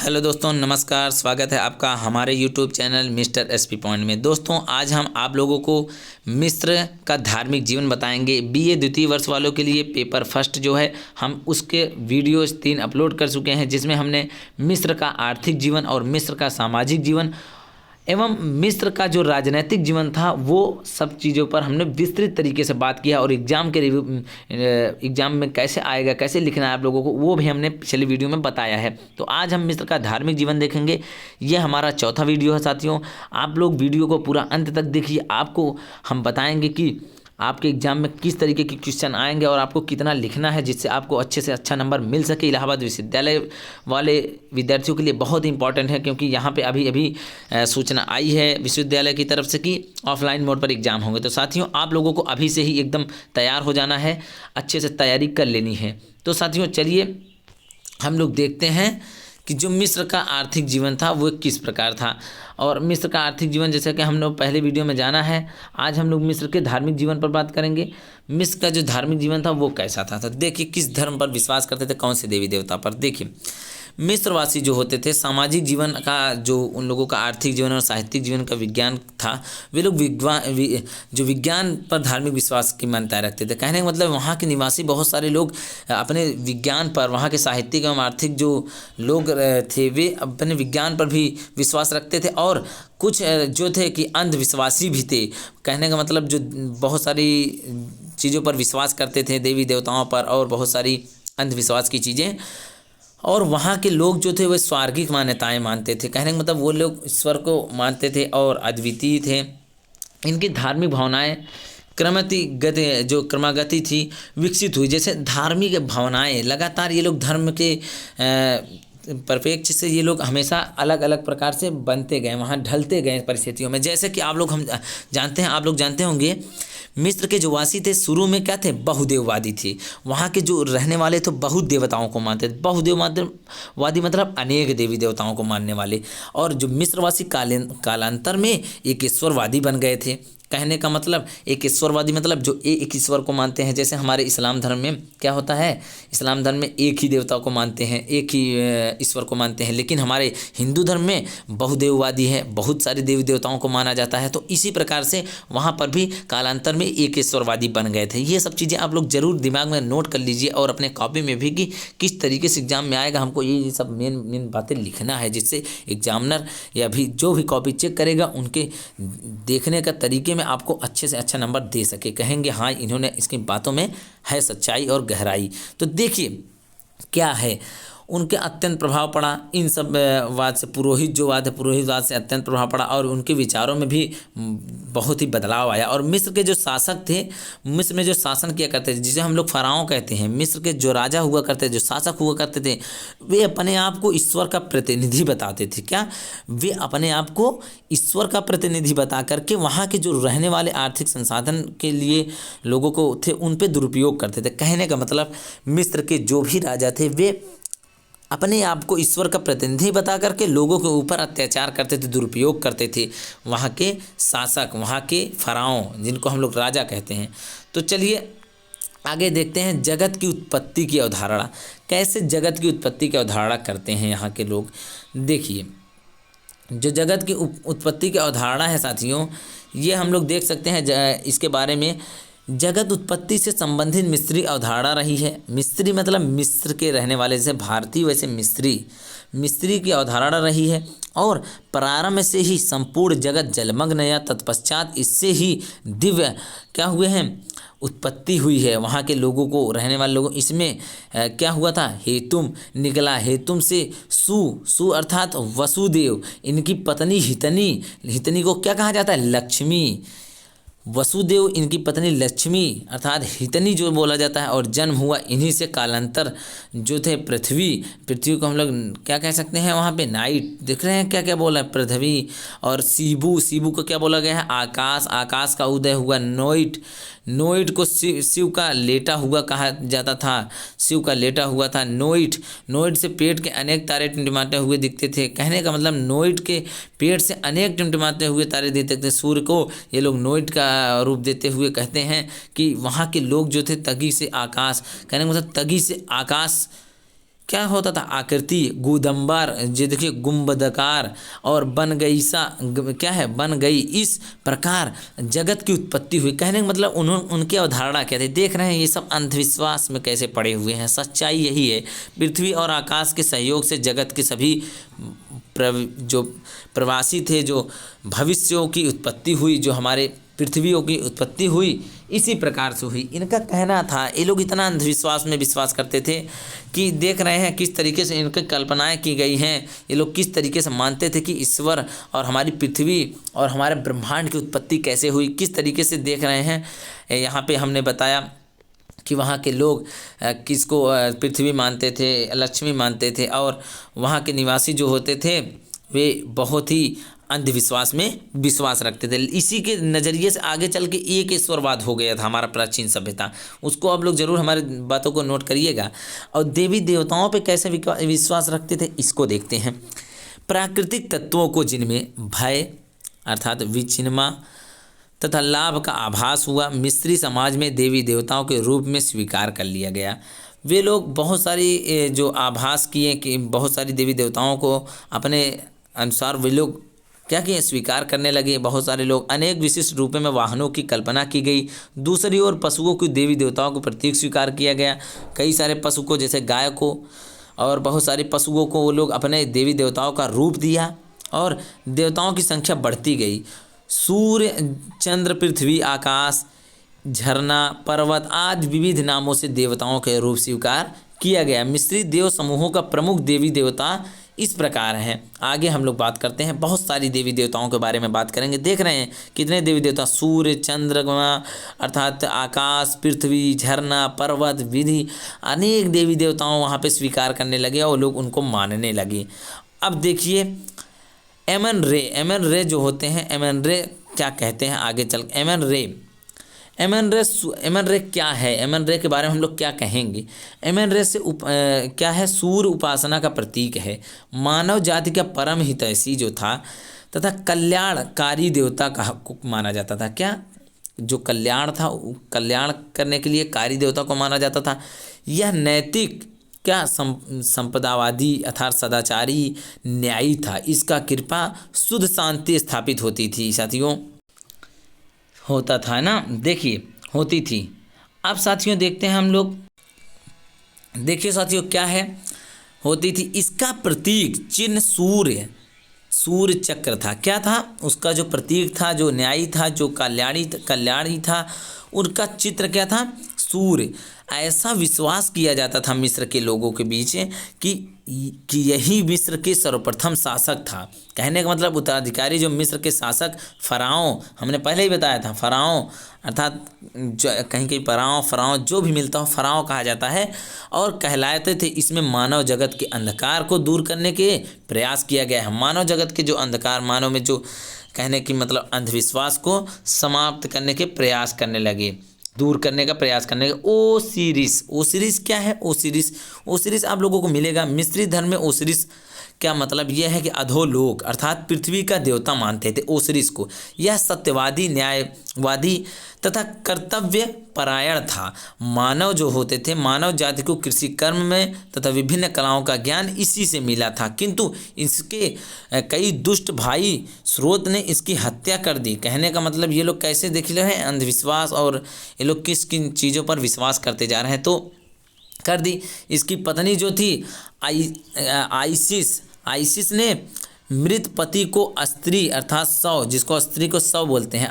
Hello दोस्तों, नमस्कार। स्वागत है आपका हमारे YouTube channel mister SP point में। दोस्तों, आज हम आप लोगों को मिस्र का धार्मिक जीवन बताएंगे। बीए द्वितीय वर्ष वालों के लिए पेपर फर्स्ट जो है, हम उसके वीडियोस 3 अपलोड कर चुके हैं, जिसमें हमने मिस्र का आर्थिक जीवन और मिस्र का सामाजिक जीवन एवं मिस्र का जो राजनीतिक जीवन था वो सब चीज़ों पर हमने विस्तृत तरीके से बात किया। और एग्ज़ाम में कैसे आएगा, कैसे लिखना है आप लोगों को, वो भी हमने पिछले वीडियो में बताया है। तो आज हम मिस्र का धार्मिक जीवन देखेंगे। ये हमारा चौथा वीडियो है साथियों। आप लोग वीडियो को पूरा अंत तक देखिए। आपको हम बताएंगे कि आपके एग्जाम में किस तरीके के क्वेश्चन आएंगे और आपको कितना लिखना है, जिससे आपको अच्छे से अच्छा नंबर मिल सके। इलाहाबाद विश्वविद्यालय वाले विद्यार्थियों के लिए बहुत इंपॉर्टेंट है, क्योंकि यहाँ पे अभी अभी सूचना आई है विश्वविद्यालय की तरफ से कि ऑफलाइन मोड पर एग्जाम होंगे। तो साथियों, आप लोगों को अभी से ही एकदम तैयार हो जाना है, अच्छे से तैयारी कर लेनी है। तो साथियों, चलिए हम लोग देखते हैं कि जो मिस्र का आर्थिक जीवन था वो किस प्रकार था। और मिस्र का आर्थिक जीवन, जैसे कि हम लोग पहले वीडियो में जाना है, आज हम लोग मिस्र के धार्मिक जीवन पर बात करेंगे। मिस्र का जो धार्मिक जीवन था वो कैसा था। तो देखिए, किस धर्म पर विश्वास करते थे, कौन से देवी देवता पर। देखिए, मिस्रवासी जो होते थे, सामाजिक जीवन का जो उन लोगों का आर्थिक जीवन और साहित्यिक जीवन का विज्ञान था, वे लोग जो विज्ञान पर धार्मिक विश्वास की मान्यता रखते थे। कहने का मतलब, वहाँ के निवासी बहुत सारे लोग अपने विज्ञान पर, वहाँ के साहित्यिक एवं आर्थिक जो लोग थे, वे अपने विज्ञान पर भी विश्वास रखते थे। और कुछ जो थे कि अंधविश्वासी भी थे। कहने का मतलब, जो बहुत सारी चीज़ों पर विश्वास करते थे, देवी देवताओं पर और बहुत सारी अंधविश्वास की चीज़ें। और वहाँ के लोग जो थे वे स्वार्गिक मान्यताएं मानते थे। कहने का मतलब, वो लोग ईश्वर को मानते थे और अद्वितीय थे। इनकी धार्मिक भावनाएं क्रमागति थी, विकसित हुई। जैसे धार्मिक भावनाएं लगातार, ये लोग धर्म के परिप्रेक्ष्य से ये लोग हमेशा अलग अलग प्रकार से बनते गए, वहाँ ढलते गए परिस्थितियों में। जैसे कि आप लोग आप लोग जानते होंगे, मिस्र के जो वासी थे शुरू में क्या थे, बहुदेववादी थे। वहाँ के जो रहने वाले तो बहुत देवताओं को मानते थे। बहुदेववादी मतलब अनेक देवी देवताओं को मानने वाले। और जो मिस्रवासी कालांतर में एक ईश्वरवादी बन गए थे। कहने का मतलब, एक ईश्वरवादी मतलब जो एक ईश्वर को मानते हैं। जैसे हमारे इस्लाम धर्म में क्या होता है, इस्लाम धर्म में एक ही देवता को मानते हैं, एक ही ईश्वर को मानते हैं। लेकिन हमारे हिंदू धर्म में बहुदेववादी है, बहुत सारे देवी देवताओं को माना जाता है। तो इसी प्रकार से वहाँ पर भी कालांतर में एक ईश्वरवादी बन गए थे। ये सब चीज़ें आप लोग जरूर दिमाग में नोट कर लीजिए और अपने कॉपी में भी कि किस तरीके से एग्जाम में आएगा। हमको ये सब मेन बातें लिखना है, जिससे एग्जामिनर या भी जो भी कॉपी चेक करेगा, उनके देखने का तरीके में आपको अच्छे से अच्छा नंबर दे सके। कहेंगे हाँ, इन्होंने इसकी बातों में है सच्चाई और गहराई। तो देखिए क्या है, उनके अत्यंत प्रभाव पड़ा इन सब वाद से। पुरोहितवाद से अत्यंत प्रभाव पड़ा और उनके विचारों में भी बहुत ही बदलाव आया। और मिस्र के जो शासक थे, मिस्र में जो शासन किया करते थे, जिसे हम लोग फराओं कहते हैं, मिस्र के जो राजा हुआ करते थे, जो शासक हुआ करते थे, वे अपने आप को ईश्वर का प्रतिनिधि बताते थे। क्या, वे अपने आप को ईश्वर का प्रतिनिधि बता करके वहाँ के जो रहने वाले आर्थिक संसाधन के लिए लोगों को थे, उन पर दुरुपयोग करते थे। कहने का मतलब, मिस्र के जो भी राजा थे, वे अपने आप को ईश्वर का प्रतिनिधि बता करके लोगों के ऊपर अत्याचार करते थे, दुरुपयोग करते थे। वहाँ के शासक, वहाँ के फराओं, जिनको हम लोग राजा कहते हैं। तो चलिए आगे देखते हैं, जगत की उत्पत्ति की अवधारणा। कैसे जगत की उत्पत्ति की अवधारणा करते हैं यहाँ के लोग। देखिए, जो जगत की उत्पत्ति की अवधारणा है साथियों, ये हम लोग देख सकते हैं। इसके बारे में जगत उत्पत्ति से संबंधित मिस्री अवधारणा रही है। मिस्री मतलब मिस्र के रहने वाले, जैसे भारतीय वैसे मिस्री की अवधारणा रही है। और प्रारंभ से ही संपूर्ण जगत जलमग्न या तत्पश्चात इससे ही दिव्य क्या हुए हैं, उत्पत्ति हुई है। वहाँ के लोगों को, रहने वाले लोगों, इसमें क्या हुआ था, हेतुम निकला। हेतुम से सु अर्थात वसुदेव, इनकी पत्नी हितनी को क्या कहा जाता है, लक्ष्मी। वसुदेव इनकी पत्नी लक्ष्मी अर्थात हितनी जो बोला जाता है। और जन्म हुआ इन्हीं से। कालांतर जो थे पृथ्वी को हम लोग क्या कह सकते हैं, वहाँ पे नाइट, देख रहे हैं क्या क्या बोला है, पृथ्वी। और सीबू को क्या बोला गया है, आकाश का उदय हुआ। नोइट को शिव का लेटा हुआ कहा जाता था, शिव का लेटा हुआ था नोइट से पेट के अनेक तारे टिमटिमाते हुए दिखते थे। कहने का मतलब, नोइट के पेट से अनेक टिमटिमाते हुए तारे दिखते थे। सूर्य को ये लोग नोइट का रूप देते हुए कहते हैं कि वहाँ के लोग जो थे, तगी से आकाश, कहने का मतलब तगी से आकाश क्या होता था, आकृति गुदम्बर, जो देखिए गुंबदाकार, और बन गई सा क्या है, बन गई, इस प्रकार जगत की उत्पत्ति हुई। कहने का मतलब उनकी अवधारणा क्या थी। देख रहे हैं ये सब अंधविश्वास में कैसे पड़े हुए हैं। सच्चाई यही है, पृथ्वी और आकाश के सहयोग से जगत के सभी जो प्रवासी थे, जो भविष्यों की उत्पत्ति हुई, जो हमारे पृथ्वियों की उत्पत्ति हुई, इसी प्रकार से हुई। इनका कहना था, ये लोग इतना अंधविश्वास में विश्वास करते थे कि देख रहे हैं किस तरीके से इनकी कल्पनाएं की गई हैं। ये लोग किस तरीके से मानते थे कि ईश्वर और हमारी पृथ्वी और हमारे ब्रह्मांड की उत्पत्ति कैसे हुई, किस तरीके से देख रहे हैं। यहाँ पे हमने बताया कि वहाँ के लोग किसको पृथ्वी मानते थे, लक्ष्मी मानते थे, और वहाँ के निवासी जो होते थे वे बहुत ही अंधविश्वास में विश्वास रखते थे। इसी के नज़रिए से आगे चल के एक ईश्वरवाद हो गया था हमारा प्राचीन सभ्यता। उसको आप लोग ज़रूर हमारी बातों को नोट करिएगा। और देवी देवताओं पे कैसे विश्वास रखते थे, इसको देखते हैं। प्राकृतिक तत्वों को जिनमें भय अर्थात विचिन्मा तथा लाभ का आभास हुआ, मिस्री समाज में देवी देवताओं के रूप में स्वीकार कर लिया गया। वे लोग बहुत सारी जो आभास किए कि बहुत सारी देवी देवताओं को अपने अनुसार वे लोग क्या किए, स्वीकार करने लगे। बहुत सारे लोग अनेक विशिष्ट रूपों में वाहनों की कल्पना की गई। दूसरी ओर पशुओं को देवी देवताओं को प्रतीक स्वीकार किया गया। कई सारे पशु को, जैसे गाय को और बहुत सारे पशुओं को वो लोग अपने देवी देवताओं का रूप दिया और देवताओं की संख्या बढ़ती गई। सूर्य, चंद्र, पृथ्वी, आकाश, झरना, पर्वत आदि विविध नामों से देवताओं के रूप स्वीकार किया गया। मिस्री देव समूहों का प्रमुख देवी देवता इस प्रकार हैं। आगे हम लोग बात करते हैं, बहुत सारी देवी देवताओं के बारे में बात करेंगे। देख रहे हैं कितने देवी देवता, सूर्य, चंद्रमा अर्थात आकाश, पृथ्वी, झरना, पर्वत, विधि, अनेक देवी देवताओं वहाँ पे स्वीकार करने लगे और लोग उनको मानने लगे। अब देखिए एमन रे जो होते हैं, एमन रे क्या कहते हैं आगे चल। एमन रे क्या है, एमन रे के बारे में हम लोग क्या कहेंगे। एमन रे से क्या है, सूर्य उपासना का प्रतीक है, मानव जाति का परम हितैषी जो था तथा कल्याणकारी देवता का माना जाता था। क्या, जो कल्याण था, कल्याण करने के लिए कारी देवता को माना जाता था। यह नैतिक क्या संपदावादी अर्थात सदाचारी न्यायी था। इसका कृपा शुद्ध शांति स्थापित होती थी साथियों, होता था ना, देखिए होती थी। अब साथियों देखते हैं हम लोग, देखिए साथियों क्या है, होती थी। इसका प्रतीक चिन्ह सूर्य चक्र था। क्या था उसका जो प्रतीक था, जो न्यायी था, जो कल्याणी था, उनका चित्र क्या था, सूर्य। ऐसा विश्वास किया जाता था मिस्र के लोगों के बीच कि यही मिस्र के सर्वप्रथम शासक था। कहने का मतलब उत्तराधिकारी जो मिस्र के शासक फराओं, हमने पहले ही बताया था, फराओं अर्थात कहीं कहीं फराओं जो भी मिलता हो फराओं कहा जाता है और कहलाते थे। इसमें मानव जगत के अंधकार को दूर करने के प्रयास किया गया है। मानव जगत के जो अंधकार, मानव में जो कहने की मतलब अंधविश्वास को समाप्त करने के प्रयास करने लगे, दूर करने का प्रयास करने का। ओसिरिस क्या है, ओसिरिस आप लोगों को मिलेगा। मिस्री धर्म में ओसिरिस क्या मतलब यह है कि अधोलोक अर्थात पृथ्वी का देवता मानते थे ओसिरिस को। यह सत्यवादी, न्यायवादी तथा कर्तव्य परायण था। मानव जो होते थे, मानव जाति को कृषि कर्म में तथा विभिन्न कलाओं का ज्ञान इसी से मिला था, किंतु इसके कई दुष्ट भाई स्रोत ने इसकी हत्या कर दी। कहने का मतलब ये लोग कैसे देख रहे हैं अंधविश्वास, और ये लोग किस किन चीज़ों पर विश्वास करते जा रहे हैं, तो कर दी। इसकी पत्नी जो थी आइसिस ने मृत पति को अस्त्री अर्थात शव, जिसको स्त्री को शव बोलते हैं,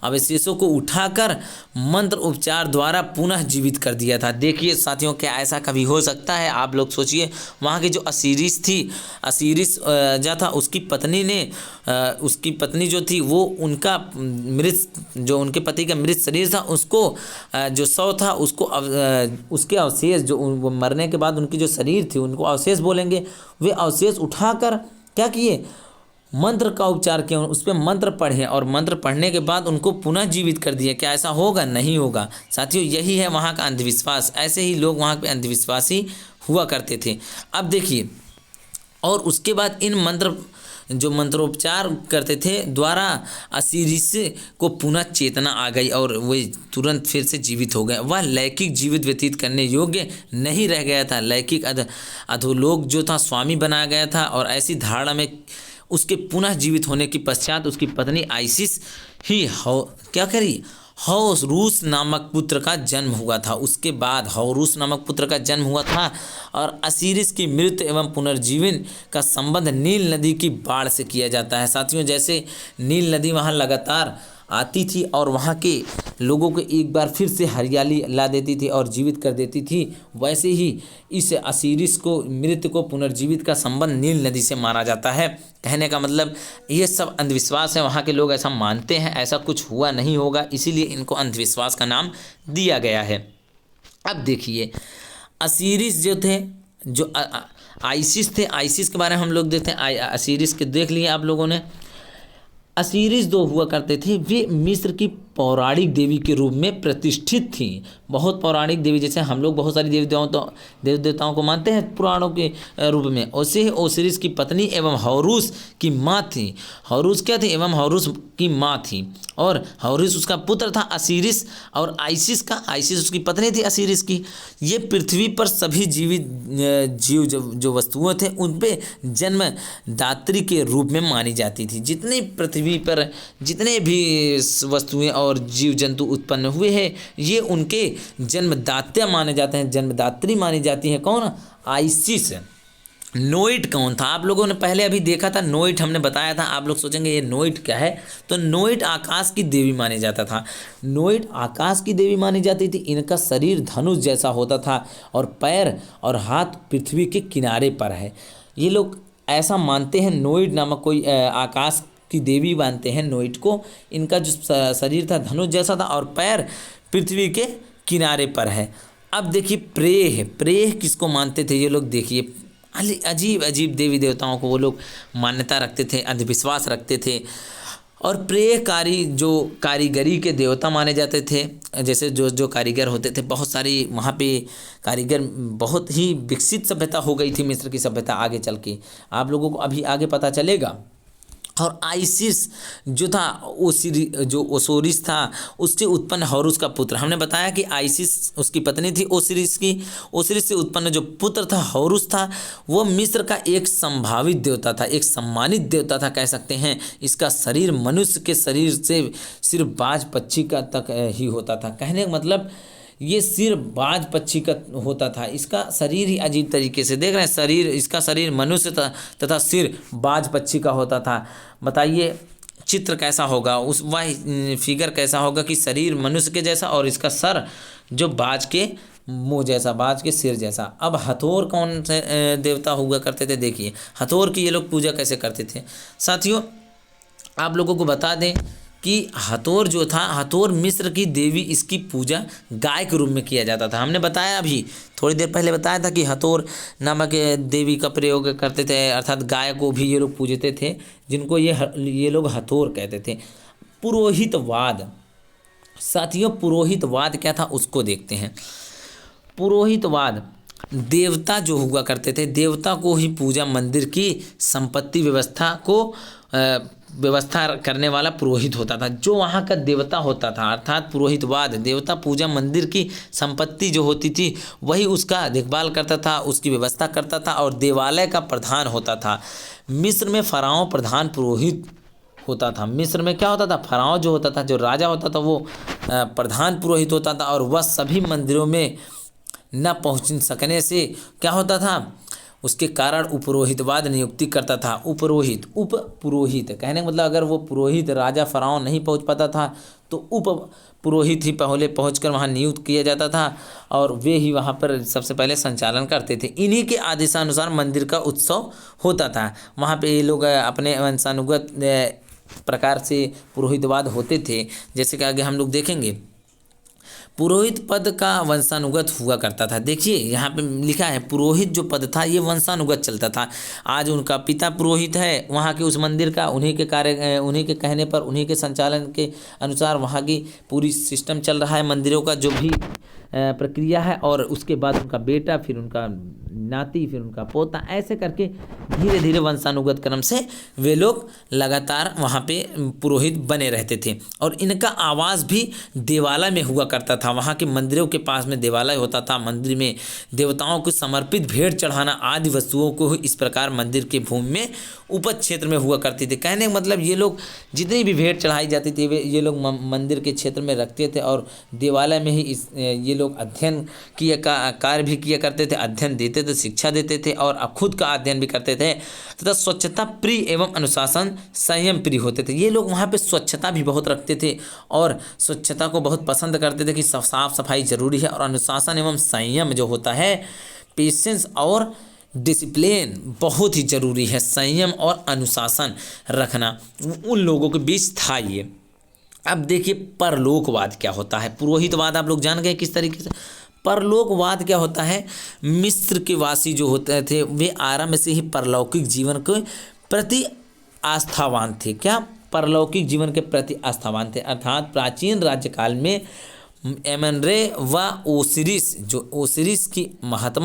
अवशेषों को उठाकर मंत्र उपचार द्वारा पुनः जीवित कर दिया था। देखिए साथियों क्या ऐसा कभी हो सकता है, आप लोग सोचिए। वहाँ की जो असीरिस जो था उसकी पत्नी जो थी वो उनका जो उनके पति का मृत शरीर था उसको जो शव था उसको उसके अवशेष जो वो मरने के बाद उनकी जो शरीर थी उनको अवशेष बोलेंगे, वे अवशेष उठाकर क्या किए, मंत्र का उपचार किया, उस पर मंत्र पढ़े और मंत्र पढ़ने के बाद उनको पुनः जीवित कर दिया। क्या ऐसा होगा? नहीं होगा साथियों। यही है वहाँ का अंधविश्वास। ऐसे ही लोग वहाँ पे अंधविश्वासी हुआ करते थे। अब देखिए और उसके बाद इन मंत्रोपचार करते थे द्वारा असीरिस को पुनः चेतना आ गई और वे तुरंत फिर से जीवित हो गए। वह लौकिक जीवित व्यतीत करने योग्य नहीं रह गया था। लौकिक अधोलोक जो था स्वामी बनाया गया था और ऐसी धारणा में उसके पुनः जीवित होने के पश्चात उसकी पत्नी आइसिस ही क्या करी, हौरूस नामक पुत्र का जन्म हुआ था। उसके बाद हौरूस नामक पुत्र का जन्म हुआ था और असीरिस की मृत्यु एवं पुनर्जीवन का संबंध नील नदी की बाढ़ से किया जाता है। साथियों, जैसे नील नदी वहाँ लगातार आती थी और वहाँ के लोगों को एक बार फिर से हरियाली ला देती थी और जीवित कर देती थी, वैसे ही इस असीरिस को मृत्यु को पुनर्जीवित का संबंध नील नदी से माना जाता है। कहने का मतलब ये सब अंधविश्वास है, वहाँ के लोग ऐसा मानते हैं, ऐसा कुछ हुआ नहीं होगा, इसीलिए इनको अंधविश्वास का नाम दिया गया है। अब देखिए असीरिस जो थे, जो आइसिस थे, आइसिस के बारे में हम लोग देखते हैं। असीरिस के देख लिए आप लोगों ने। असीरिस जो हुआ करते थे वे मिस्र की पौराणिक देवी के रूप में प्रतिष्ठित थी। बहुत पौराणिक देवी, जैसे हम लोग बहुत सारी देव देवताओं को मानते हैं पुराणों के रूप में, वैसे ही ओसिरिस की पत्नी एवं हौरूस की माँ थी। हौरूस क्या थी? एवं हौरूस की माँ थी और हौरूस उसका पुत्र था असीरिस और आइसिस उसकी पत्नी थी असीरिस की। ये पृथ्वी पर सभी जीवित जीव जो वस्तुएं थे उन पे जन्मदात्री के रूप में मानी जाती थी। जितनी पृथ्वी पर जितने भी वस्तुएं और जीव जंतु उत्पन्न हुए हैं ये उनके जन्मदाता माने जाते हैं, जन्मदात्री मानी जाती है। कौन? आइसिस। नोइट कौन था? आप लोगों ने पहले अभी देखा था, नोइट हमने बताया था। आप लोग सोचेंगे ये नोइट क्या है, तो नोइट आकाश की देवी माने जाता था। नोइट आकाश की देवी मानी जाती थी। इनका शरीर धनुष जैसा होता था और पैर और हाथ पृथ्वी के किनारे पर है। ये लोग ऐसा मानते हैं, नोइट नामक कोई आकाश की देवी मानते हैं नोइट को। इनका जो शरीर था धनुष जैसा था और पैर पृथ्वी के किनारे पर है। अब देखिए प्रेह किसको मानते थे ये लोग? देखिए अजीब अजीब देवी देवताओं को वो लोग मान्यता रखते थे, अंधविश्वास रखते थे। और प्रेयकारी जो कारीगरी के देवता माने जाते थे, जैसे जो कारीगर होते थे, बहुत सारी वहाँ पे कारीगर, बहुत ही विकसित सभ्यता हो गई थी मिस्र की सभ्यता आगे चल के, आप लोगों को अभी आगे पता चलेगा। और आइसिस जो था ओसिरिस था उससे उत्पन्न हौरूस का पुत्र। हमने बताया कि आइसिस उसकी पत्नी थी ओसिरिस की। ओसिरिस से उत्पन्न जो पुत्र था हौरूस था वो मिस्र का एक संभावित देवता था, एक सम्मानित देवता था कह सकते हैं। इसका शरीर मनुष्य के शरीर से सिर्फ बाज पक्षी का तक ही होता था। कहने का मतलब ये सिर्फ बाज पक्षी का होता था। इसका शरीर ही अजीब तरीके से देख रहे हैं, शरीर, इसका शरीर मनुष्य तथा सिर बाज पक्षी का होता था। बताइए चित्र कैसा होगा, वह फिगर कैसा होगा कि शरीर मनुष्य के जैसा और इसका सर जो बाज के मुंह जैसा, बाज के सिर जैसा। अब हथौर कौन से देवता हुआ करते थे? देखिए हथौर की ये लोग पूजा कैसे करते थे। साथियों आप लोगों को बता दें कि हथौर जो था, हथौर मिस्र की देवी, इसकी पूजा गाय के रूप में किया जाता था। हमने बताया अभी थोड़ी देर पहले बताया था कि हथौर नामक देवी का प्रयोग करते थे, अर्थात गाय को भी ये लोग पूजते थे, जिनको ये लोग हथौर कहते थे। पुरोहितवाद, साथियों पुरोहितवाद क्या था उसको देखते हैं। पुरोहितवाद देवता जो हुआ करते थे, देवता को ही पूजा मंदिर की संपत्ति व्यवस्था करने वाला पुरोहित होता था। जो वहाँ का देवता होता था, अर्थात पुरोहितवाद, देवता पूजा मंदिर की संपत्ति जो होती थी वही उसका देखभाल करता था, उसकी व्यवस्था करता था और देवालय का प्रधान होता था। मिस्र में फराओ प्रधान पुरोहित होता था। मिस्र में क्या होता था? फराओ जो होता था, जो राजा होता था, वो प्रधान पुरोहित होता था और वह सभी मंदिरों में न पहुँच सकने से क्या होता था, उसके कारण उपरोहितवाद नियुक्ति करता था। उपपुरोहित कहने का मतलब अगर वो पुरोहित राजा फराओ नहीं पहुंच पाता था तो उप पुरोहित ही पहले पहुंचकर वहां नियुक्त किया जाता था और वे ही वहां पर सबसे पहले संचालन करते थे। इन्हीं के आदेशानुसार मंदिर का उत्सव होता था। वहां पे ये लोग अपने वंशानुगत प्रकार से पुरोहितवाद होते थे। जैसे कि आगे हम लोग देखेंगे, पुरोहित पद का वंशानुगत हुआ करता था। देखिए यहाँ पे लिखा है पुरोहित जो पद था ये वंशानुगत चलता था। आज उनका पिता पुरोहित है, वहाँ के उस मंदिर का उन्हीं के कहने पर, उन्हीं के संचालन के अनुसार वहाँ की पूरी सिस्टम चल रहा है, मंदिरों का जो भी प्रक्रिया है। और उसके बाद उनका बेटा, फिर उनका नाती, फिर उनका पोता, ऐसे करके धीरे धीरे वंशानुगत क्रम से वे लोग लगातार वहाँ पे पुरोहित बने रहते थे। और इनका आवास भी देवालय में हुआ करता था। वहाँ के मंदिरों के पास में देवालय होता था। मंदिर में देवताओं को समर्पित भेंट चढ़ाना आदि वस्तुओं को इस प्रकार मंदिर के भूमि में उपज क्षेत्र में हुआ करती थी। कहने का मतलब ये लोग जितनी भी भेंट चढ़ाई जाती थी वे ये लोग मंदिर के क्षेत्र में रखते थे। और देवालय में ही ये लोग अध्ययन कार्य भी किया करते थे, अध्ययन देते थे, शिक्षा देते थे और खुद का अध्ययन भी करते थे तथा स्वच्छता प्रिय एवं अनुशासन संयम प्रिय होते थे। ये लोग वहाँ पे स्वच्छता भी बहुत रखते थे और स्वच्छता को बहुत पसंद करते थे कि साफ सफाई जरूरी है। और अनुशासन एवं संयम जो होता है, पेशेंस और डिसिप्लिन बहुत ही ज़रूरी है। संयम और अनुशासन रखना उन लोगों के बीच था ये। अब देखिए परलोकवाद क्या होता है। पुरोहितवाद आप लोग जान गए किस तरीके से। परलोकवाद क्या होता है, मिस्र के वासी जो होते थे वे आरंभ से ही परलौकिक जीवन के प्रति आस्थावान थे। क्या? परलौकिक जीवन के प्रति आस्थावान थे। अर्थात प्राचीन राज्यकाल में एमनरे व ओसिरिस की महत्व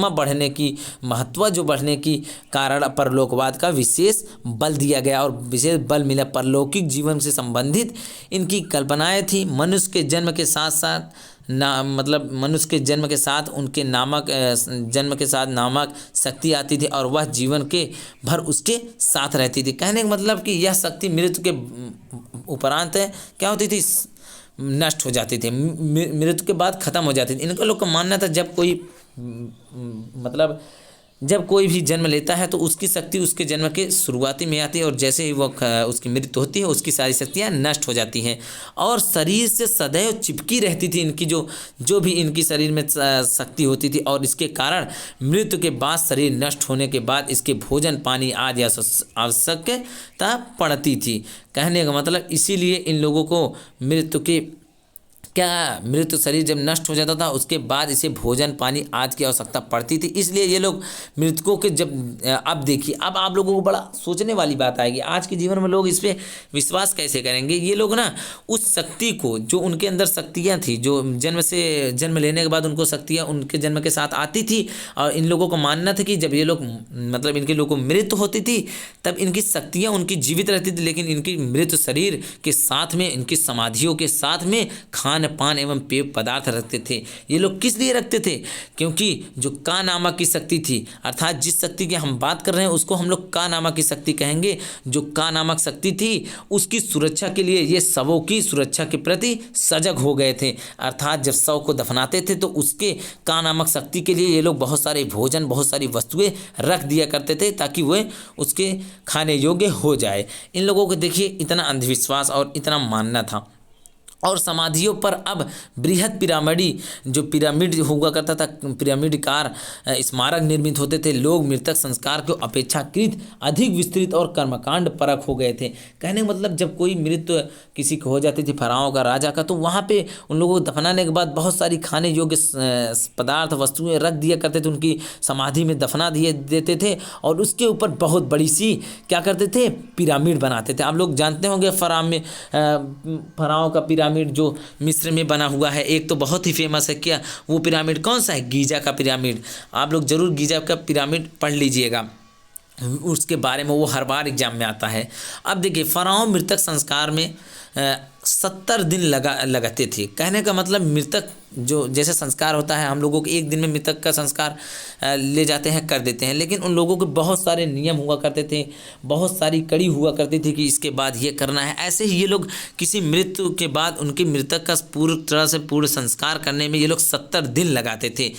जो बढ़ने की कारण परलोकवाद का विशेष बल दिया गया और विशेष बल मिला। परलौकिक जीवन से संबंधित इनकी कल्पनाएं थी। मनुष्य के जन्म के साथ साथ मनुष्य के जन्म के साथ उनके नामक शक्ति आती थी और वह जीवन के भर उसके साथ रहती थी। कहने का मतलब कि यह शक्ति मृत्यु के उपरांत क्या होती थी, नष्ट हो जाती थी, मृत्यु के बाद खत्म हो जाती थी। इनका लोग का मानना था जब कोई भी जन्म लेता है तो उसकी शक्ति उसके जन्म के शुरुआती में आती है और जैसे ही वो उसकी मृत्यु होती है उसकी सारी शक्तियाँ नष्ट हो जाती हैं और शरीर से सदैव चिपकी रहती थी इनकी जो भी इनकी शरीर में शक्ति होती थी। और इसके कारण मृत्यु के बाद शरीर नष्ट होने के बाद इसके भोजन पानी आदि आवश्यकता पड़ती थी। कहने का मतलब इसीलिए इन लोगों को मृत्यु शरीर जब नष्ट हो जाता था उसके बाद इसे भोजन पानी आदि की आवश्यकता पड़ती थी। इसलिए ये लोग मृतकों के अब देखिए, अब आप लोगों को बड़ा सोचने वाली बात आएगी। आज के जीवन में लोग इस पर विश्वास कैसे करेंगे। ये लोग ना उस शक्ति को, जो उनके अंदर शक्तियाँ थी, जो जन्म लेने के बाद उनको शक्तियाँ उनके जन्म के साथ आती थी और इन लोगों को मानना था कि जब ये लोग इनके लोगों को मृत्यु होती थी तब इनकी शक्तियाँ उनकी जीवित रहती थी, लेकिन इनकी मृत्यु शरीर के साथ में, इनकी समाधियों के साथ में खान पान एवं पेय पदार्थ रखते थे। ये लोग किस लिए रखते थे? क्योंकि जो का नामक की शक्ति थी, अर्थात जिस शक्ति की हम बात कर रहे हैं उसको हम लोग का नामक की शक्ति कहेंगे। जो का नामक शक्ति थी उसकी सुरक्षा के लिए ये शवों की सुरक्षा के प्रति सजग हो गए थे। अर्थात जब शव को दफनाते थे तो उसके का नामक शक्ति के लिए ये लोग बहुत सारे भोजन, बहुत सारी वस्तुएं रख दिया करते थे ताकि वह उसके खाने योग्य हो जाए। इन लोगों को देखिए इतना अंधविश्वास और इतना मानना था। और समाधियों पर अब बृहद पिरामिड हुआ करता था, पिरामिडकार स्मारक निर्मित होते थे। लोग मृतक संस्कार को अपेक्षाकृत अधिक विस्तृत और कर्मकांड परक हो गए थे। कहने का मतलब जब कोई मृत्यु किसी को हो जाती थी, फराओं का, राजा का, तो वहाँ पे उन लोगों को दफनाने के बाद बहुत सारी खाने योग्य पदार्थ वस्तुएं रख दिया करते थे, उनकी समाधि में दफना देते थे और उसके ऊपर बहुत बड़ी सी क्या करते थे, पिरामिड बनाते थे। आप लोग जानते होंगे फराओं का पिरामिड जो मिस्र में बना हुआ है, एक तो बहुत ही फेमस है। क्या वो पिरामिड कौन सा है? गीजा का पिरामिड। आप लोग जरूर गीजा का पिरामिड पढ़ लीजिएगा, उसके बारे में वो हर बार एग्जाम में आता है। अब देखिए फराओ मृतक संस्कार में 70 दिन लगाते थे। कहने का मतलब मृतक जो जैसे संस्कार होता है, हम लोगों को एक दिन में मृतक का संस्कार ले जाते हैं, कर देते हैं, लेकिन उन लोगों के बहुत सारे नियम हुआ करते थे, बहुत सारी कड़ी हुआ करती थी कि इसके बाद ये करना है। ऐसे ही ये लोग किसी मृत्यु के बाद उनके मृतक का पूरी तरह से पूर्ण संस्कार करने में ये लोग 70 दिन लगाते थे।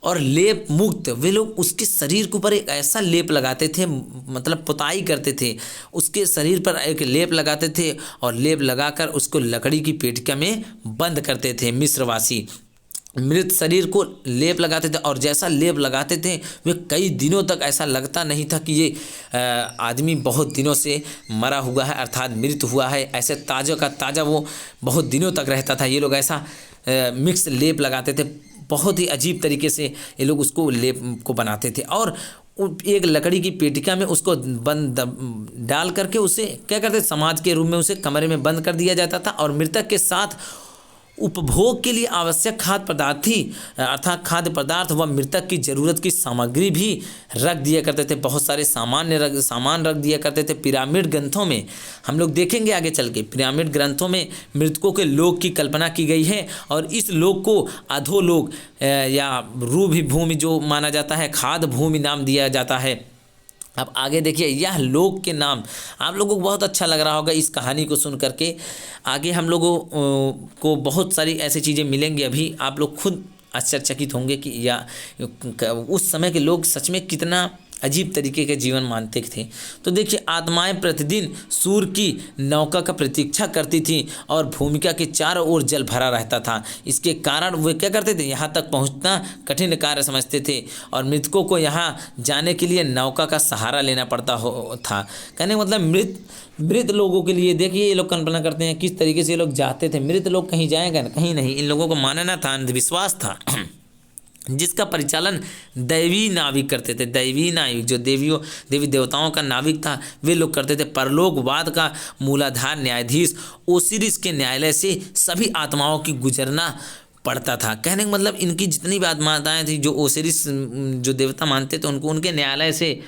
और लेप मुक्त वे लोग उसके शरीर के ऊपर एक ऐसा लेप लगाते थे, मतलब पुताई करते थे, उसके शरीर पर एक लेप लगाते थे और लेप लगाकर उसको लकड़ी की पेटिका में बंद करते थे। मिस्रवासी मृत शरीर को लेप लगाते थे और जैसा लेप लगाते थे वे कई दिनों तक ऐसा लगता नहीं था कि ये आदमी बहुत दिनों से मरा हुआ है, अर्थात मृत हुआ है। ऐसे ताज़ा का ताज़ा वो बहुत दिनों तक रहता था। ये लोग ऐसा मिक्स लेप लगाते थे, बहुत ही अजीब तरीके से ये लोग उसको लेप को बनाते थे और एक लकड़ी की पेटिका में उसको बंद डाल करके उसे क्या करते, समाज के रूप में उसे कमरे में बंद कर दिया जाता था और मृतक के साथ उपभोग के लिए आवश्यक खाद्य पदार्थ थी अर्थात खाद्य पदार्थ व मृतक की जरूरत की सामग्री भी रख दिया करते थे। बहुत सारे सामान रख दिया करते थे। पिरामिड ग्रंथों में हम लोग देखेंगे आगे चल के, पिरामिड ग्रंथों में मृतकों के लोक की कल्पना की गई है और इस लोक को अधोलोक या रूभी भूमि जो माना जाता है, खाद्य भूमि नाम दिया जाता है। अब आगे देखिए, यह लोक के नाम आप लोगों को बहुत अच्छा लग रहा होगा इस कहानी को सुन करके। आगे हम लोगों को बहुत सारी ऐसी चीज़ें मिलेंगी, अभी आप लोग खुद आश्चर्यचकित होंगे कि या उस समय के लोग सच में कितना अजीब तरीके के जीवन मानते थे। तो देखिए, आत्माएं प्रतिदिन सूर्य की नौका का प्रतीक्षा करती थी और भूमिका के चारों ओर जल भरा रहता था। इसके कारण वे क्या करते थे, यहाँ तक पहुँचना कठिन कार्य समझते थे और मृतकों को यहाँ जाने के लिए नौका का सहारा लेना पड़ता था। कहने का मतलब मृत लोगों के लिए देखिए, ये लोग कल्पना करते हैं किस तरीके से ये लोग जाते थे। मृत लोग कहीं जाएंगे, कहीं नहीं। इन लोगों को मानना था, अंधविश्वास था जिसका परिचालन दैवी नाविक करते थे। दैवी नाविक जो देवी देवताओं का नाविक था, वे लोग करते थे। परलोकवाद का मूलाधार न्यायाधीश ओसिरिस के न्यायालय से सभी आत्माओं की गुजरना पड़ता था। कहने का मतलब इनकी जितनी भी आत्माएं थी, जो ओसिरिस जो देवता मानते थे, उनके न्यायालय से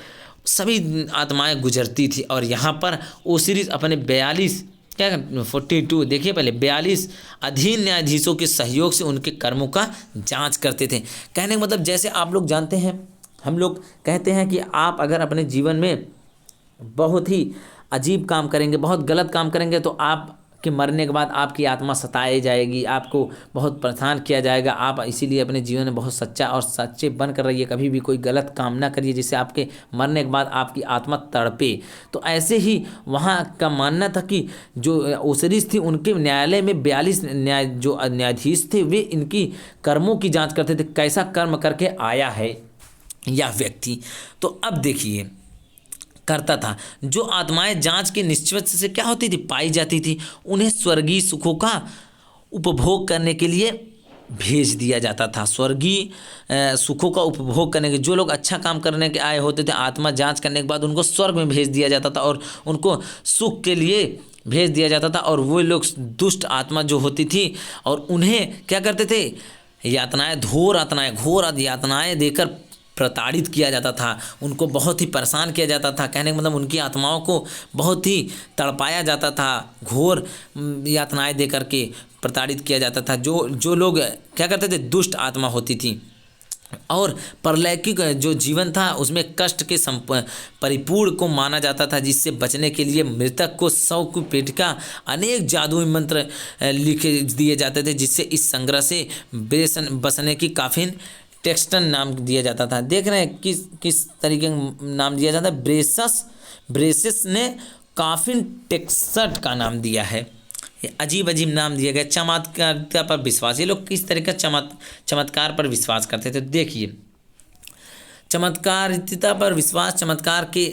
सभी आत्माएं गुजरती थी। और यहाँ पर ओसिरिस अपने 42 देखिए पहले 42 अधीन न्यायाधीशों के सहयोग से उनके कर्मों का जांच करते थे। कहने का मतलब जैसे आप लोग जानते हैं, हम लोग कहते हैं कि आप अगर अपने जीवन में बहुत ही अजीब काम करेंगे, बहुत गलत काम करेंगे, तो आप कि मरने के बाद आपकी आत्मा सताई जाएगी, आपको बहुत परेशान किया जाएगा। आप इसीलिए अपने जीवन में बहुत सच्चा और सच्चे बन कर रहिए, कभी भी कोई गलत काम ना करिए जिससे आपके मरने के बाद आपकी आत्मा तड़पे। तो ऐसे ही वहाँ का मानना था कि जो ओसिरिस थी, उनके न्यायालय में 42 जो न्यायाधीश थे, वे इनकी कर्मों की जाँच करते थे, कैसा कर्म करके आया है यह व्यक्ति। तो अब देखिए करता था, जो आत्माएं जांच के निश्चित से क्या होती थी, पाई जाती थी, उन्हें स्वर्गीय सुखों का उपभोग करने के लिए भेज दिया जाता था। स्वर्गीय सुखों का उपभोग करने के, जो लोग अच्छा काम करने के आए होते थे, आत्मा जांच करने के बाद उनको स्वर्ग में भेज दिया जाता था और उनको सुख के लिए भेज दिया जाता था। और वो लोग दुष्ट आत्मा जो होती थी, और उन्हें क्या करते थे, यातनाएं, घोर यातनाएं देकर प्रताड़ित किया जाता था, उनको बहुत ही परेशान किया जाता था। कहने का मतलब उनकी आत्माओं को बहुत ही तड़पाया जाता था, घोर यातनाएं दे करके प्रताड़ित किया जाता था। जो लोग क्या करते थे, दुष्ट आत्मा होती थी। और परलौकिक जो जीवन था उसमें कष्ट के परिपूर्ण को माना जाता था, जिससे बचने के लिए मृतक को 100 की पेटिका अनेक जादुई मंत्र लिखे दिए जाते थे, जिससे इस संग्रह से बचने की काफिन टेक्सटन नाम दिया जाता था। देख रहे हैं किस तरीके का नाम दिया जाता है। ब्रेसिस ने काफिन टेक्सट का नाम दिया है। अजीब नाम दिया गया। चमत्कारिता पर विश्वास, ये लोग किस तरह का चमत्कार पर विश्वास करते थे। देखिए, चमत्कारिता पर विश्वास, चमत्कार के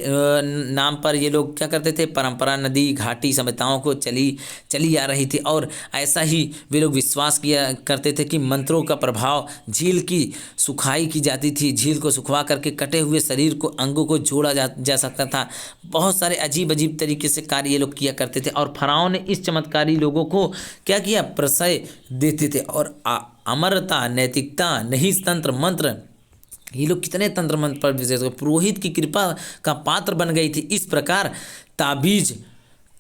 नाम पर ये लोग क्या करते थे, परंपरा नदी घाटी सभ्यताओं को चली आ रही थी और ऐसा ही वे लोग विश्वास किया करते थे कि मंत्रों का प्रभाव झील की सुखाई की जाती थी, झील को सुखवा करके कटे हुए शरीर को, अंगों को जोड़ा जा सकता था। बहुत सारे अजीब तरीके से कार्य ये लोग किया करते थे और फराओं ने इस चमत्कारी लोगों को क्या किया, प्रश्रय देते थे। और अमरता, नैतिकता, नहिस तंत्र मंत्र, ये लोग कितने तंत्र मंत्र पर विशेष पुरोहित की कृपा का पात्र बन गई थी। इस प्रकार ताबीज,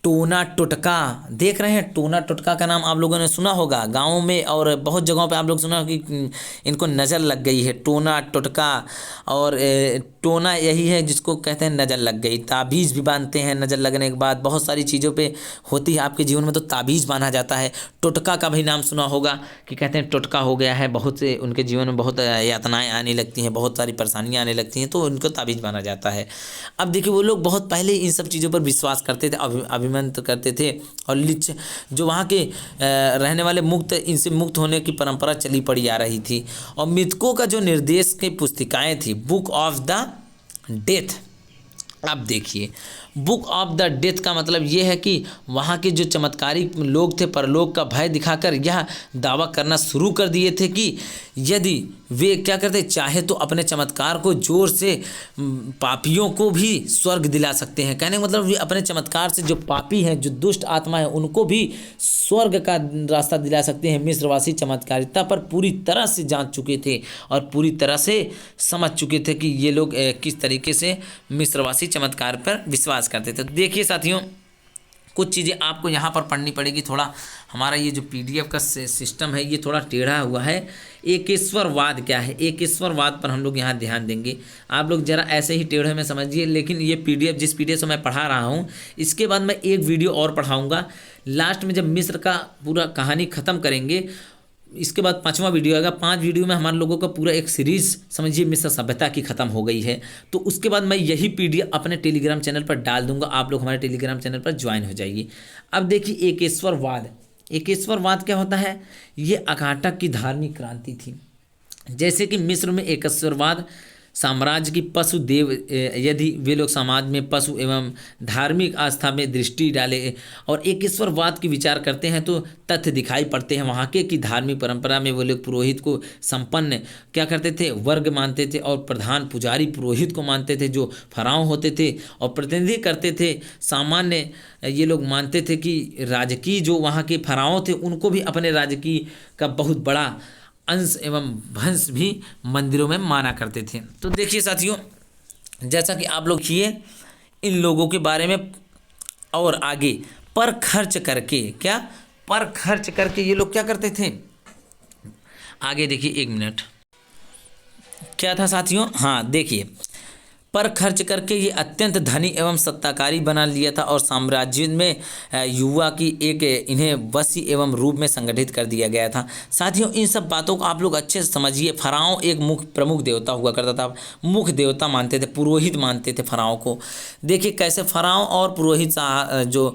टोना टोटका, देख रहे हैं, टोना टोटका का नाम आप लोगों ने सुना होगा गाँव में और बहुत जगहों पे आप लोग सुना कि इनको नज़र लग गई है। टोना टोटका और टोना यही है जिसको कहते हैं नज़र लग गई। ताबीज़ भी बांधते हैं नज़र लगने के बाद, बहुत सारी चीज़ों पे होती है आपके जीवन में तो ताबीज़ बांधा जाता है। टोटका का भी नाम सुना होगा कि कहते हैं टोटका हो गया है, बहुत से उनके जीवन में बहुत यातनाएँ आने लगती हैं, बहुत सारी परेशानियाँ आने लगती हैं, तो उनको ताबीज़ बांधा जाता है। अब देखिए, वो लोग बहुत पहले इन सब चीज़ों पर विश्वास करते थे, अभिमंत्रित करते थे। और लिच जो वहाँ के रहने वाले इनसे मुक्त होने की परंपरा चली पड़ी आ रही थी। और मृतकों का जो निर्देश की पुस्तिकाएं थी, बुक ऑफ द डेथ, अब देखिए, बुक ऑफ द डेथ का मतलब ये है कि वहाँ के जो चमत्कारी लोग थे परलोक का भय दिखाकर यह दावा करना शुरू कर दिए थे कि यदि वे क्या करते चाहे तो अपने चमत्कार को जोर से पापियों को भी स्वर्ग दिला सकते हैं। कहने का मतलब वे अपने चमत्कार से जो पापी हैं, जो दुष्ट आत्मा है, उनको भी स्वर्ग का रास्ता दिला सकते हैं। मिस्रवासी चमत्कारिता पर पूरी तरह से जांच चुके थे और पूरी तरह से समझ चुके थे कि ये लोग किस तरीके से मिस्रवासी चमत्कार पर विश्वास करते थे। देखिए साथियों, कुछ चीज़ें आपको यहाँ पर पढ़नी पड़ेगी। थोड़ा हमारा ये जो पीडीएफ का सिस्टम है ये थोड़ा टेढ़ा हुआ है। एकेश्वरवाद क्या है, एकेश्वरवाद पर हम लोग यहाँ ध्यान देंगे। आप लोग ज़रा ऐसे ही टेढ़े में समझिए, लेकिन ये पीडीएफ जिस पीडीएफ से मैं पढ़ा रहा हूँ इसके बाद मैं एक वीडियो और पढ़ाऊँगा। लास्ट में जब मिस्र का पूरा कहानी ख़त्म करेंगे, इसके बाद 5वां वीडियो आएगा। 5 वीडियो में हमारे लोगों का पूरा एक सीरीज़ समझिए मिस्र सभ्यता की ख़त्म हो गई है। तो उसके बाद मैं यही पीडीएफ अपने टेलीग्राम चैनल पर डाल दूंगा, आप लोग हमारे टेलीग्राम चैनल पर ज्वाइन हो जाइए। अब देखिए एकेश्वरवाद, एकेश्वरवाद क्या होता है? ये अकाटक की धार्मिक क्रांति थी। जैसे कि मिस्र में एकेश्वरवाद साम्राज्य की पशु देव, यदि वे लोग समाज में पशु एवं धार्मिक आस्था में दृष्टि डाले और एकेश्वरवाद की विचार करते हैं तो तथ्य दिखाई पड़ते हैं वहाँ के कि धार्मिक परंपरा में वो लोग पुरोहित को संपन्न क्या करते थे, वर्ग मानते थे और प्रधान पुजारी पुरोहित को मानते थे जो फराव होते थे और प्रतिनिधि करते थे। सामान्य ये लोग मानते थे कि राजकीय जो वहाँ के फराव थे उनको भी अपने राजकीय का बहुत बड़ा अंश एवं भंश भी मंदिरों में माना करते थे। तो देखिए साथियों, जैसा कि आप लोग किए इन लोगों के बारे में और आगे पर खर्च करके, क्या पर खर्च करके ये लोग क्या करते थे, आगे देखिए 1 मिनट क्या था साथियों। हाँ देखिए, पर खर्च करके ये अत्यंत धनी एवं सत्ताकारी बना लिया था और साम्राज्य में युवा की एक इन्हें वसी एवं रूप में संगठित कर दिया गया था। साथियों इन सब बातों को आप लोग अच्छे से समझिए। फराओं एक मुख्य प्रमुख देवता हुआ करता था, मुख्य देवता मानते थे, पुरोहित मानते थे फराओं को। देखिए कैसे फराओं और पुरोहित जो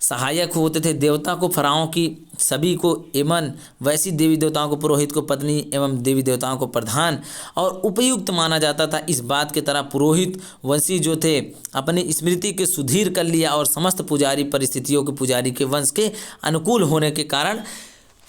सहायक होते थे देवता को, फराओं की सभी को एवं वैसी देवी देवताओं को पुरोहित को पत्नी एवं देवी देवताओं को प्रधान और उपयुक्त माना जाता था। इस बात की तरह पुरोहित वंशी जो थे अपनी स्मृति के सुधीर कर लिया और समस्त पुजारी परिस्थितियों के पुजारी के वंश के अनुकूल होने के कारण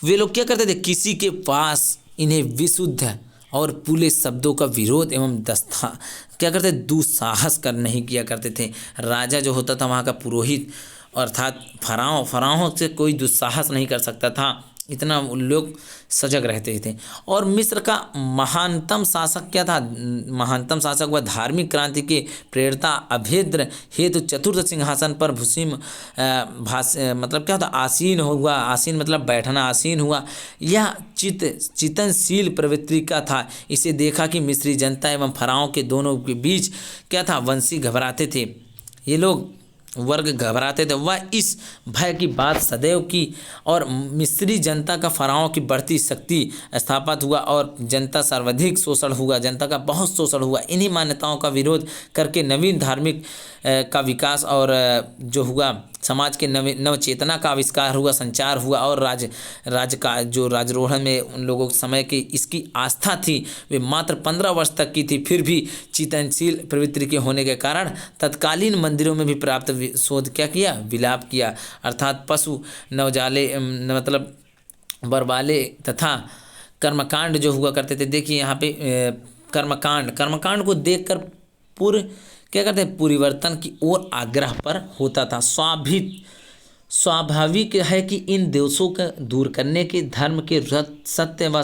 वे लोग क्या करते थे, किसी के पास इन्हें विशुद्ध और पुले शब्दों का विरोध एवं दस्ता क्या करते, दुस्साहस कर नहीं किया करते थे। राजा जो होता था वहाँ का पुरोहित अर्थात फराहों से कोई दुस्साहस नहीं कर सकता था, इतना लोग सजग रहते थे। और मिस्र का महानतम शासक क्या था, महानतम शासक वह धार्मिक क्रांति के प्रेरता अभेद्र हेतु चतुर्थ सिंहासन पर भूसिम मतलब क्या होता, आसीन हुआ, आसीन मतलब बैठना, आसीन हुआ। यह चिंतनशील प्रवृत्ति का था। इसे देखा कि मिस्री जनता एवं फराओं के दोनों के बीच क्या था, वंशी घबराते थे, ये लोग वर्ग घबराते थे। वह इस भय की बात सदैव की और मिस्री जनता का फराओं की बढ़ती शक्ति स्थापित हुआ और जनता सर्वाधिक शोषण हुआ, जनता का बहुत शोषण हुआ। इन्हीं मान्यताओं का विरोध करके नवीन धार्मिक का विकास और जो हुआ समाज के नव चेतना का आविष्कार हुआ, संचार हुआ और राज का जो राजरोहण में उन लोगों के समय की इसकी आस्था थी वे मात्र 15 वर्ष तक की थी। फिर भी चिंतनशील प्रवृत्ति के होने के कारण तत्कालीन मंदिरों में भी प्राप्त शोध क्या किया, विलाप किया, अर्थात पशु नवजाले मतलब बरबाले तथा कर्मकांड जो हुआ करते थे। देखिए यहाँ पे कर्मकांड को देखकर पूर्व क्या करते हैं, परिवर्तन की ओर आग्रह पर होता था। स्वाभाविक है कि इन दोषों को दूर करने के धर्म के सत्य व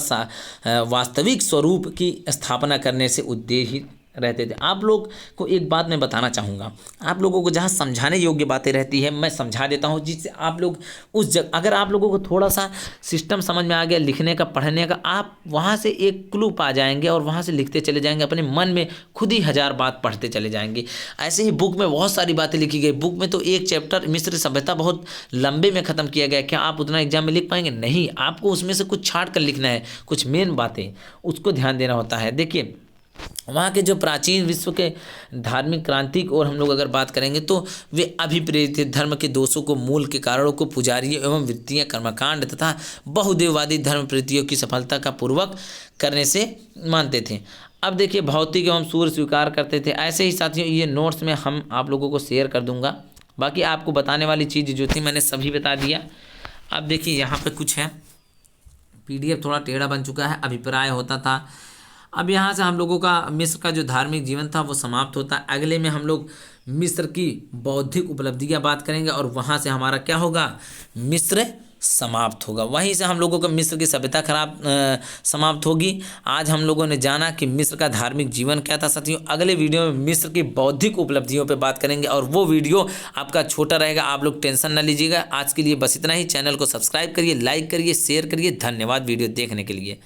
वास्तविक स्वरूप की स्थापना करने से उद्देशित रहते थे। आप लोग को एक बात मैं बताना चाहूँगा, आप लोगों को जहाँ समझाने योग्य बातें रहती है मैं समझा देता हूँ, जिससे आप लोग उस जगह अगर आप लोगों को थोड़ा सा सिस्टम समझ में आ गया लिखने का, पढ़ने का, आप वहाँ से एक क्लू पा जाएंगे और वहाँ से लिखते चले जाएंगे, अपने मन में खुद ही 1000 बात पढ़ते चले जाएंगे। ऐसे ही बुक में बहुत सारी बातें लिखी गई। बुक में तो एक चैप्टर मिस्र सभ्यता बहुत लंबे में ख़त्म किया गया। क्या आप उतना एग्जाम में लिख पाएंगे? नहीं, आपको उसमें से कुछ छाँट कर लिखना है, कुछ मेन बातें उसको ध्यान देना होता है। देखिए वहाँ के जो प्राचीन विश्व के धार्मिक क्रांति और हम लोग अगर बात करेंगे तो वे अभिप्रेरित धर्म के दोषों को, मूल के कारणों को पुजारियों एवं वृत्तियाँ, कर्मकांड तथा बहुदेववादी धर्म प्रवृत्तियों की सफलता का पूर्वक करने से मानते थे। अब देखिए भौतिक एवं सूर्य स्वीकार करते थे। ऐसे ही साथियों ये नोट्स में हम आप लोगों को शेयर कर दूंगा। बाकी आपको बताने वाली चीज़ जो थी मैंने सभी बता दिया। अब देखिए यहाँ पे कुछ है, PDF थोड़ा टेढ़ा बन चुका है, अभिप्राय होता था। अब यहाँ से हम लोगों का मिस्र का जो धार्मिक जीवन था वो समाप्त होता है। अगले में हम लोग मिस्र की बौद्धिक उपलब्धियाँ बात करेंगे और वहाँ से हमारा क्या होगा, मिस्र समाप्त होगा। वहीं से हम लोगों का मिस्र की सभ्यता समाप्त होगी। आज हम लोगों ने जाना कि मिस्र का धार्मिक जीवन क्या था। साथियों अगले वीडियो में मिस्र की बौद्धिक उपलब्धियों पे बात करेंगे और वो वीडियो आपका छोटा रहेगा, आप लोग टेंशन ना लीजिएगा। आज के लिए बस इतना ही। चैनल को सब्सक्राइब करिए, लाइक करिए, शेयर करिए। धन्यवाद वीडियो देखने के लिए।